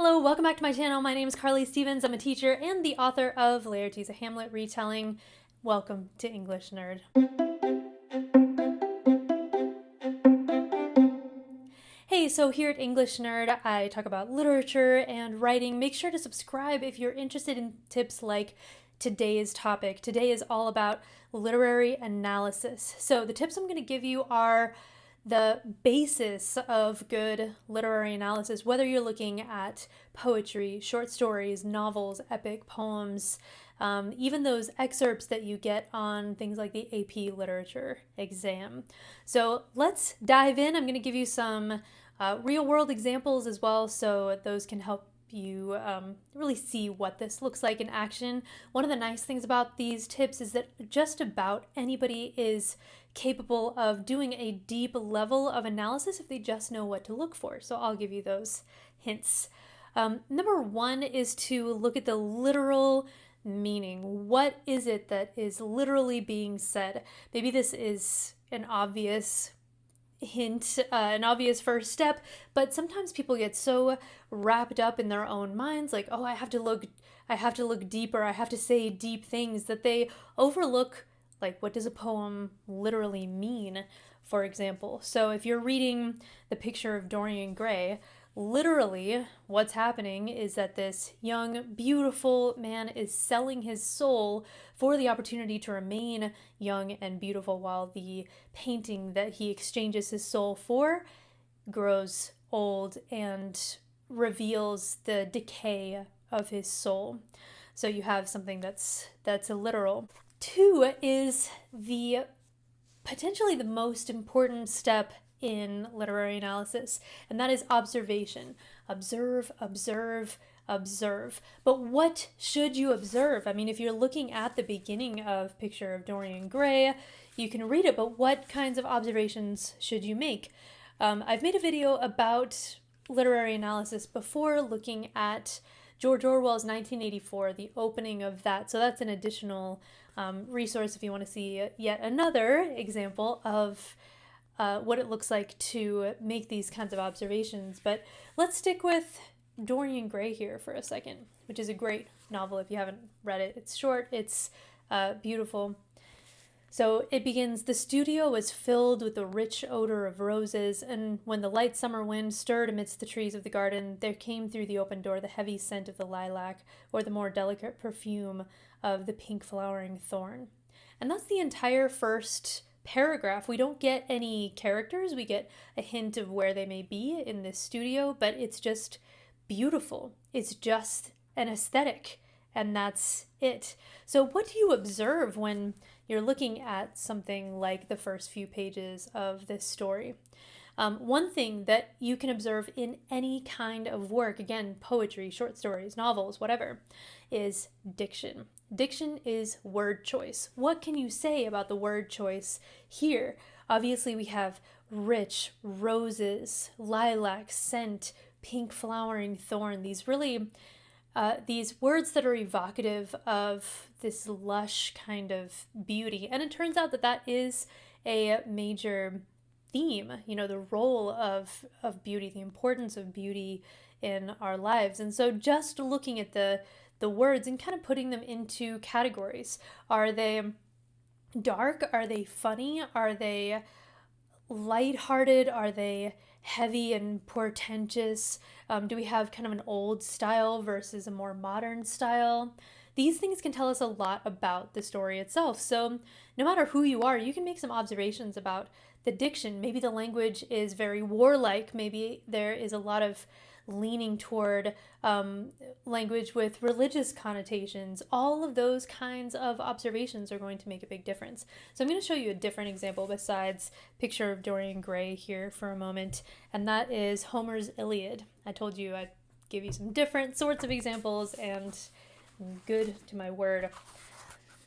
Hello, welcome back to my channel. My name is Carly Stevens. I'm a teacher and the author of Laertes, a Hamlet retelling. Welcome to English Nerd. Hey, so here at English Nerd, I talk about literature and writing. Make sure to subscribe if you're interested in tips like today's topic. Today is all about literary analysis. So the tips I'm going to give you are the basis of good literary analysis, whether you're looking at poetry, short stories, novels, epic poems, even those excerpts that you get on things like the AP literature exam. So let's dive in. I'm going to give you some real world examples as well, so those can help you really see what this looks like in action. One of the nice things about these tips is that just about anybody is capable of doing a deep level of analysis if they just know what to look for. So I'll give you those hints. Number one is to look at the literal meaning. What is it that is literally being said? Maybe this is an obvious hint, an obvious first step, but sometimes people get so wrapped up in their own minds, like, oh, I have to look deeper, I have to say deep things, that they overlook, like, what does a poem literally mean, for example. So if you're reading The Picture of Dorian Gray, literally what's happening is that this young, beautiful man is selling his soul for the opportunity to remain young and beautiful, while the painting that he exchanges his soul for grows old and reveals the decay of his soul. So you have something that's a literal. Two is the potentially the most important step in literary analysis, and that is observation. Observe, observe, observe. But what should you observe? I mean, if you're looking at the beginning of Picture of Dorian Gray, you can read it, but what kinds of observations should you make? I've made a video about literary analysis before, looking at George Orwell's 1984, the opening of that. So that's an additional resource if you want to see yet another example of what it looks like to make these kinds of observations. But let's stick with Dorian Gray here for a second, which is a great novel if you haven't read it. It's short, it's beautiful. So it begins, the studio was filled with the rich odor of roses, and when the light summer wind stirred amidst the trees of the garden, there came through the open door the heavy scent of the lilac, or the more delicate perfume of the pink flowering thorn. And that's the entire first paragraph. We don't get any characters. We get a hint of where they may be in this studio, but it's just beautiful. It's just an aesthetic, and that's it. So what do you observe when you're looking at something like the first few pages of this story? One thing that you can observe in any kind of work, again, poetry, short stories, novels, whatever, is diction. Diction is word choice. What can you say about the word choice here? Obviously, we have rich, roses, lilac, scent, pink flowering thorn. These really, these words that are evocative of this lush kind of beauty. And it turns out that that is a major theme, you know, the role of beauty, the importance of beauty in our lives. And so just looking at the words and kind of putting them into categories. Are they dark? Are they funny? Are they lighthearted? Are they heavy and portentous? Do we have kind of an old style versus a more modern style? These things can tell us a lot about the story itself. So no matter who you are, you can make some observations about the diction. Maybe the language is very warlike. Maybe there is a lot of leaning toward language with religious connotations. All of those kinds of observations are going to make a big difference. So I'm going to show you a different example besides Picture of Dorian Gray here for a moment, and that is Homer's Iliad. I told you I'd give you some different sorts of examples, and good to my word.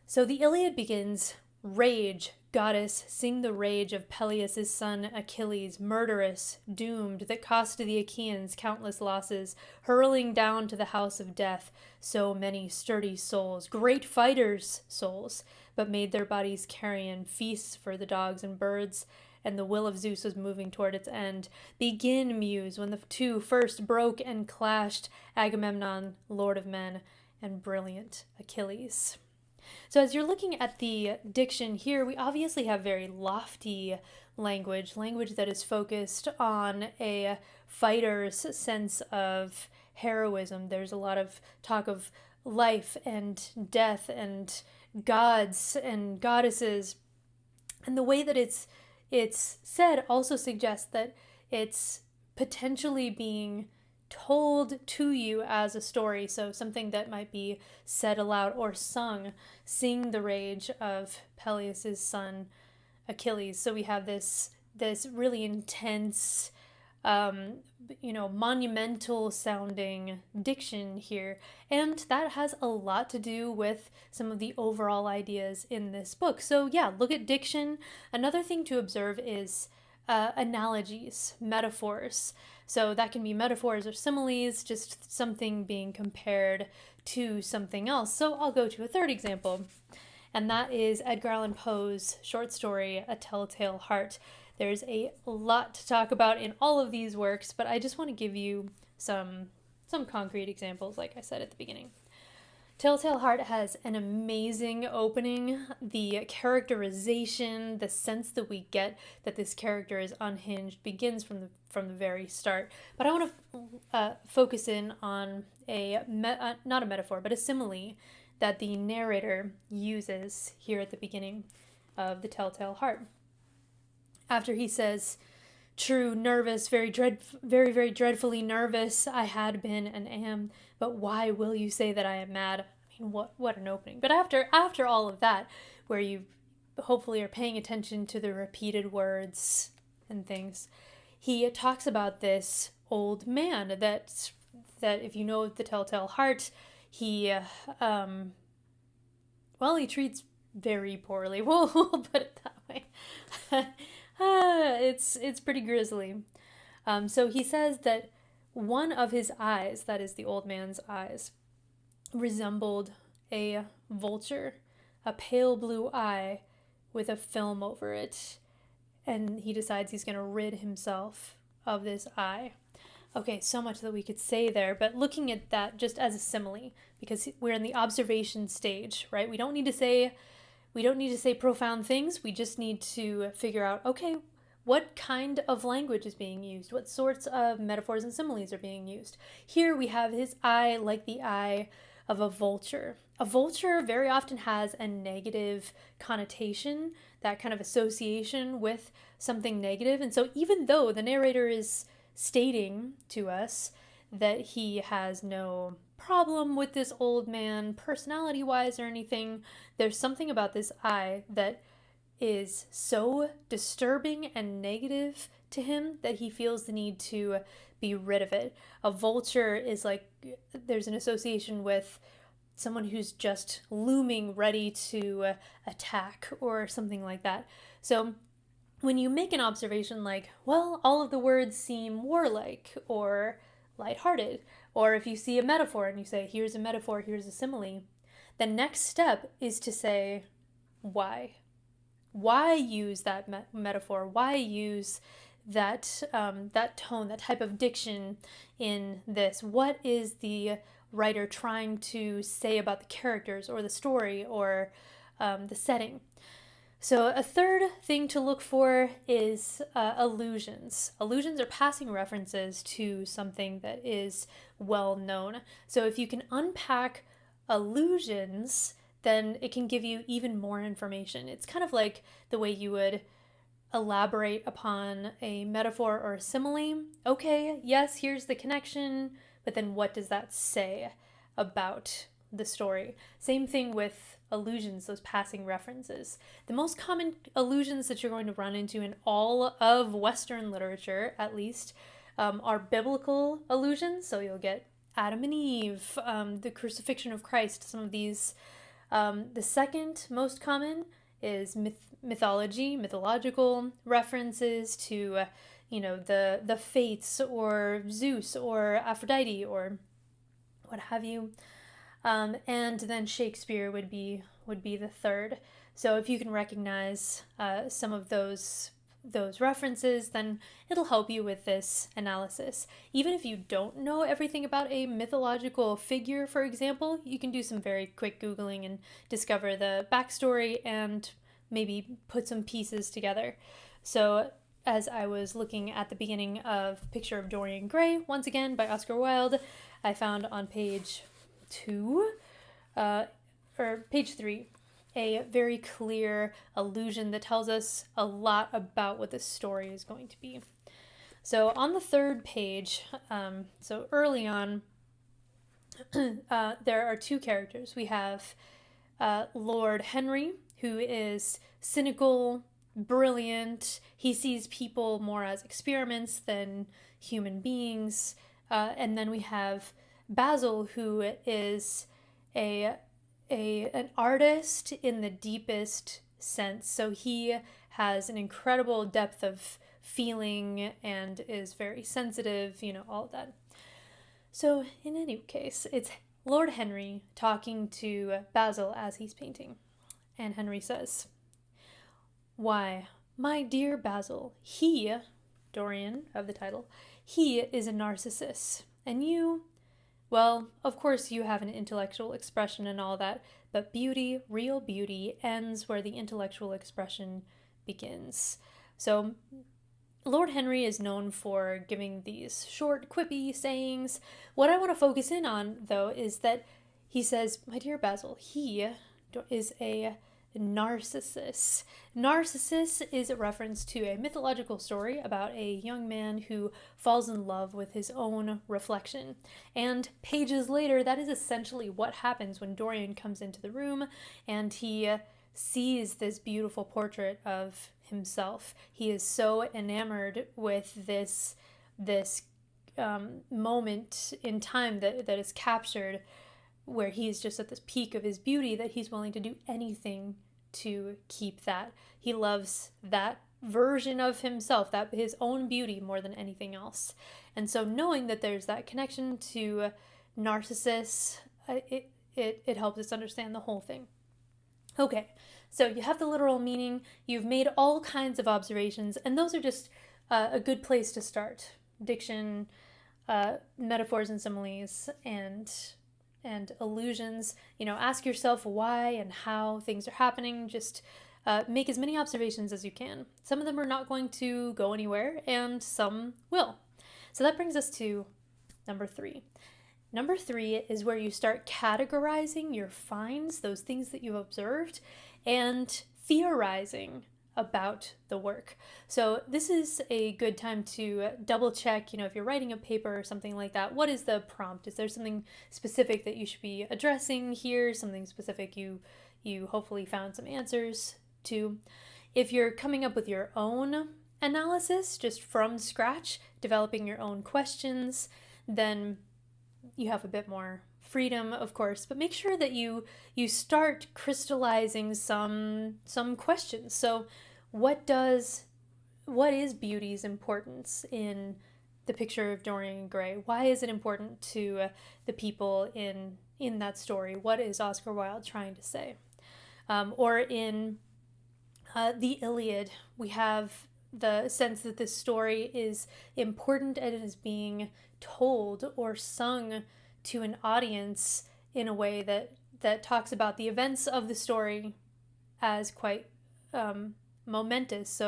So the Iliad begins, rage, goddess, sing the rage of Peleus' son Achilles, murderous, doomed, that cost to the Achaeans countless losses, hurling down to the house of death so many sturdy souls, great fighters' souls, but made their bodies carrion, feasts for the dogs and birds, and the will of Zeus was moving toward its end. Begin, muse, when the two first broke and clashed, Agamemnon, lord of men, and brilliant Achilles. So as you're looking at the diction here, we obviously have very lofty language that is focused on a fighter's sense of heroism. There's a lot of talk of life and death and gods and goddesses. And the way that it's said also suggests that it's potentially being told to you as a story. So something that might be said aloud or sung, sing the rage of Peleus's son Achilles. So we have this really intense, monumental sounding diction here. And that has a lot to do with some of the overall ideas in this book. So yeah, look at diction. Another thing to observe is analogies, metaphors. So that can be metaphors or similes, just something being compared to something else. So I'll go to a third example, and that is Edgar Allan Poe's short story, A Telltale Heart. There's a lot to talk about in all of these works, but I just want to give you some concrete examples, like I said at the beginning. Telltale Heart has an amazing opening. The characterization, the sense that we get that this character is unhinged begins from the very start. But I want to focus in on not a metaphor, but a simile that the narrator uses here at the beginning of the Telltale Heart. After he says, "True, nervous, very, very dreadfully nervous I had been and am, but why will you say that I am mad?" I mean, what an opening. But after all of that, where you hopefully are paying attention to the repeated words and things, he talks about this old man that if you know the Telltale Heart, he treats very poorly. We'll put it that way. It's pretty grisly. So he says that one of his eyes, that is the old man's eyes, resembled a vulture, a pale blue eye with a film over it. And he decides he's going to rid himself of this eye. Okay, so much that we could say there, but looking at that just as a simile, because we're in the observation stage, right? We don't need to say profound things. We just need to figure out, okay, what kind of language is being used? What sorts of metaphors and similes are being used? Here we have his eye like the eye of a vulture. A vulture very often has a negative connotation, that kind of association with something negative. And so even though the narrator is stating to us that he has no problem with this old man personality-wise or anything, there's something about this eye that is so disturbing and negative to him that he feels the need to be rid of it. A vulture is like, there's an association with someone who's just looming ready to attack or something like that. So when you make an observation like, well, all of the words seem warlike or lighthearted, or if you see a metaphor and you say, here's a metaphor, here's a simile, the next step is to say, why? Why use that metaphor? Why use that tone, that type of diction in this? What is the writer trying to say about the characters or the story or the setting? So a third thing to look for is allusions. Allusions are passing references to something that is well known. So if you can unpack allusions, then it can give you even more information. It's kind of like the way you would elaborate upon a metaphor or a simile. Okay, yes, here's the connection, but then what does that say about the story? Same thing with allusions, those passing references. The most common allusions that you're going to run into in all of Western literature, at least, are biblical allusions. So you'll get Adam and Eve, the crucifixion of Christ, some of these. The second most common is mythological references to, the fates or Zeus or Aphrodite or what have you. And then Shakespeare would be the third. So if you can recognize some of those those references, then it'll help you with this analysis. Even if you don't know everything about a mythological figure, for example, you can do some very quick Googling and discover the backstory and maybe put some pieces together. So as I was looking at the beginning of Picture of Dorian Gray, once again by Oscar Wilde, I found on page 2, or page 3, a very clear allusion that tells us a lot about what this story is going to be. So on the 3rd page, so early on, there are 2 characters. We have Lord Henry, who is cynical, brilliant. He sees people more as experiments than human beings. And then we have Basil, who is an artist in the deepest sense. So he has an incredible depth of feeling and is very sensitive, all of that. So in any case, it's Lord Henry talking to Basil as he's painting. And Henry says, "Why, my dear Basil, he," Dorian of the title, "he is a narcissus. And you, well, of course you have an intellectual expression and all that, but beauty, real beauty, ends where the intellectual expression begins." So Lord Henry is known for giving these short, quippy sayings. What I want to focus in on, though, is that he says, "My dear Basil, he is a Narcissus." Narcissus is a reference to a mythological story about a young man who falls in love with his own reflection. And pages later, that is essentially what happens when Dorian comes into the room and he sees this beautiful portrait of himself. He is so enamored with this moment in time that is captured, where he is just at this peak of his beauty, that he's willing to do anything to keep that. He loves that version of himself, that his own beauty, more than anything else. And so knowing that there's that connection to Narcissus, it helps us understand the whole thing. Okay, so you have the literal meaning, you've made all kinds of observations, and those are just a good place to start. Diction, metaphors and similes, and allusions. Ask yourself why and how things are happening. Just make as many observations as you can. Some of them are not going to go anywhere, and some will. So that brings us to number 3. Number 3 is where you start categorizing your finds, those things that you've observed, and theorizing about the work. So this is a good time to double check, if you're writing a paper or something like that, what is the prompt? Is there something specific that you should be addressing here? Something specific you hopefully found some answers to? If you're coming up with your own analysis, just from scratch, developing your own questions, then you have a bit more freedom, of course, but make sure that you start crystallizing some questions. So what is beauty's importance in the Picture of Dorian Gray? Why is it important to the people in that story? What is Oscar Wilde trying to say? Or in the Iliad, we have the sense that this story is important and it is being told or sung to an audience in a way that talks about the events of the story as quite momentous.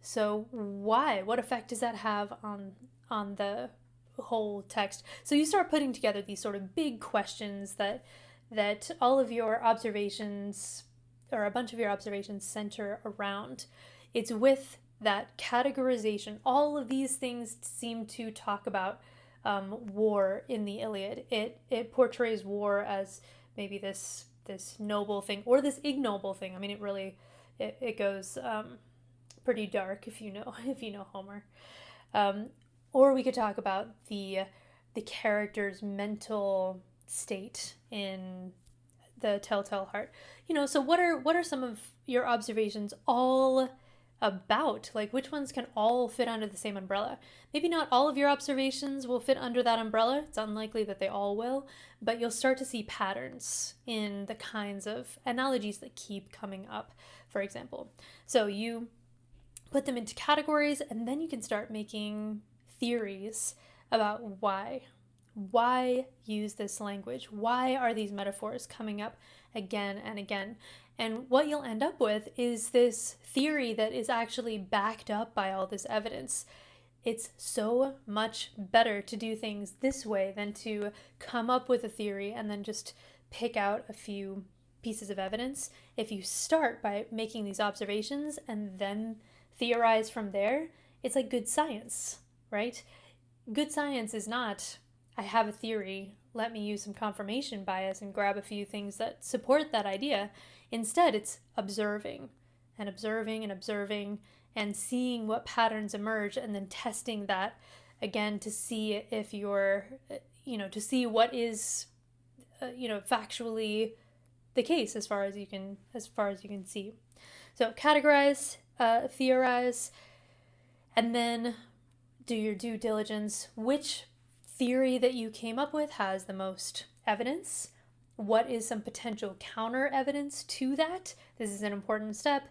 So why? What effect does that have on the whole text? So you start putting together these sort of big questions that all of your observations, or a bunch of your observations, center around. It's with that categorization. All of these things seem to talk about war in the Iliad. It portrays war as maybe this noble thing or this ignoble thing. I mean, it goes pretty dark if you know Homer. Or we could talk about the character's mental state in the Telltale Heart. So what are some of your observations all about? Like, which ones can all fit under the same umbrella? Maybe not all of your observations will fit under that umbrella. It's unlikely that they all will, but you'll start to see patterns in the kinds of analogies that keep coming up, for example. So you put them into categories, and then you can start making theories about why use this language? Why are these metaphors coming up again and again? And what you'll end up with is this theory that is actually backed up by all this evidence. It's so much better to do things this way than to come up with a theory and then just pick out a few pieces of evidence. If you start by making these observations and then theorize from there, it's like good science, right? Good science is not, I have a theory, let me use some confirmation bias and grab a few things that support that idea. Instead, it's observing and observing and observing and seeing what patterns emerge and then testing that again to see if you're, to see what is, factually the case as far as you can see. So categorize, theorize, and then do your due diligence. Which theory that you came up with has the most evidence? What is some potential counter evidence to that? This is an important step.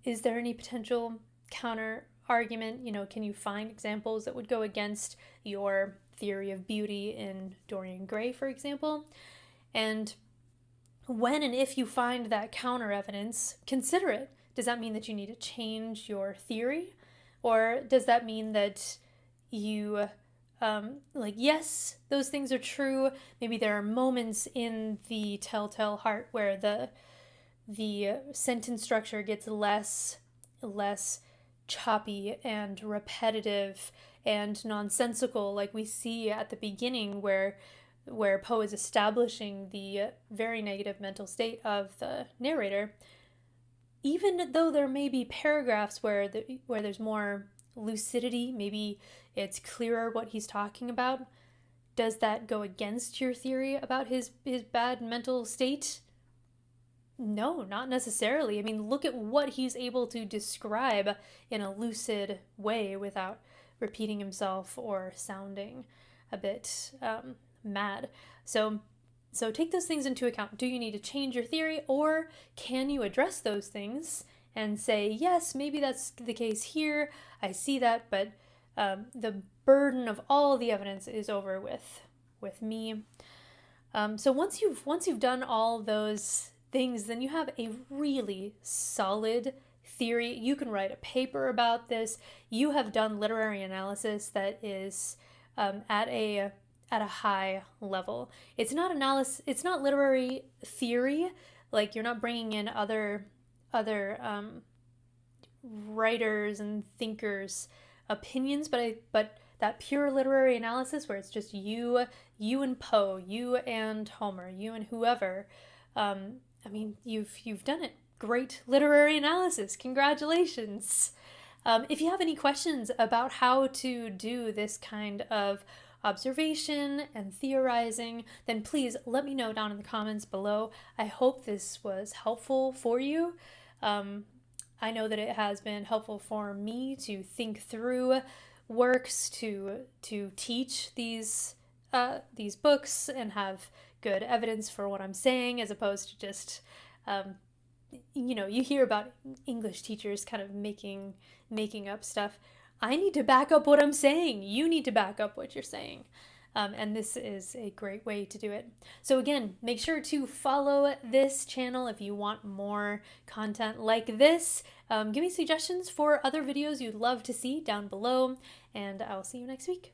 Is there any potential counter argument? Can you find examples that would go against your theory of beauty in Dorian Gray, for example? And when and if you find that counter evidence, consider it. Does that mean that you need to change your theory? Or does that mean that you, yes, those things are true. Maybe there are moments in the Telltale Heart where the sentence structure gets less choppy and repetitive and nonsensical, like we see at the beginning where Poe is establishing the very negative mental state of the narrator. Even though there may be paragraphs where there's more lucidity, maybe it's clearer what he's talking about, does that go against your theory about his bad mental state? No, not necessarily. I mean, look at what he's able to describe in a lucid way without repeating himself or sounding a bit mad. So take those things into account. Do you need to change your theory, or can you address those things and say, yes, maybe that's the case here, I see that, but the burden of all the evidence is over with me. So once you've done all those things, then you have a really solid theory. You can write a paper about this. You have done literary analysis that is at a high level. It's not literary theory. Like, you're not bringing in other writers and thinkers' opinions, but that pure literary analysis where it's just you and Poe, you and Homer, you and whoever. You've done it. Great literary analysis. Congratulations. If you have any questions about how to do this kind of observation and theorizing, then please let me know down in the comments below. I hope this was helpful for you. I know that it has been helpful for me to think through works, to teach these books and have good evidence for what I'm saying, as opposed to just, you hear about English teachers kind of making up stuff. I need to back up what I'm saying. You need to back up what you're saying. And this is a great way to do it. So again, make sure to follow this channel if you want more content like this. Give me suggestions for other videos you'd love to see down below, and I'll see you next week.